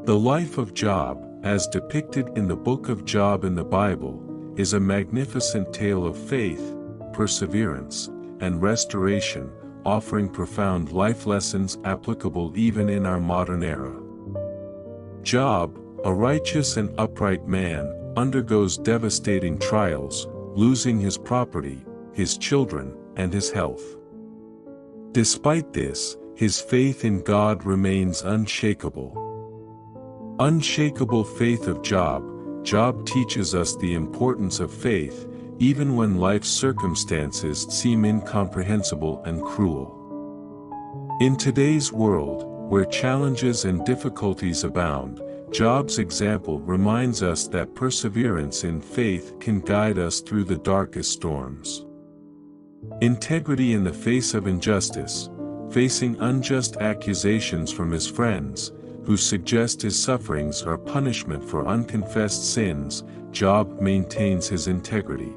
The life of Job, as depicted in the book of Job in the Bible, is a magnificent tale of faith, perseverance, and restoration, offering profound life lessons applicable even in our modern era. Job, a righteous and upright man, undergoes devastating trials, losing his property, his children, and his health. Despite this, his faith in God remains unshakable. Unshakable Faith of Job. Job teaches us the importance of faith, even when life's circumstances seem incomprehensible and cruel. In today's world, where challenges and difficulties abound, Job's example reminds us that perseverance in faith can guide us through the darkest storms. Integrity in the face of injustice. Facing unjust accusations from his friends, who suggest his sufferings are punishment for unconfessed sins, Job maintains his integrity.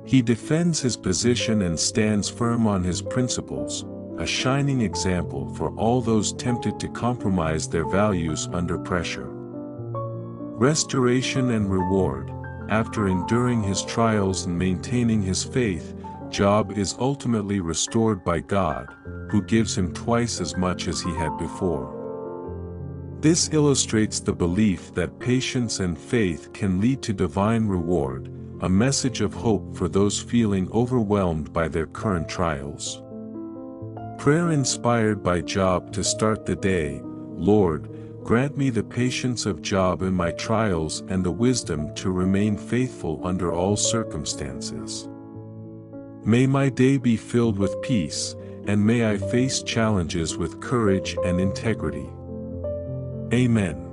He defends his position and stands firm on his principles, a shining example for all those tempted to compromise their values under pressure. Restoration and reward. After enduring his trials and maintaining his faith, Job is ultimately restored by God, who gives him twice as much as he had before. This illustrates the belief that patience and faith can lead to divine reward, a message of hope for those feeling overwhelmed by their current trials. Prayer inspired by Job to start the day. Lord, grant me the patience of Job in my trials and the wisdom to remain faithful under all circumstances. May my day be filled with peace, and may I face challenges with courage and integrity. Amen.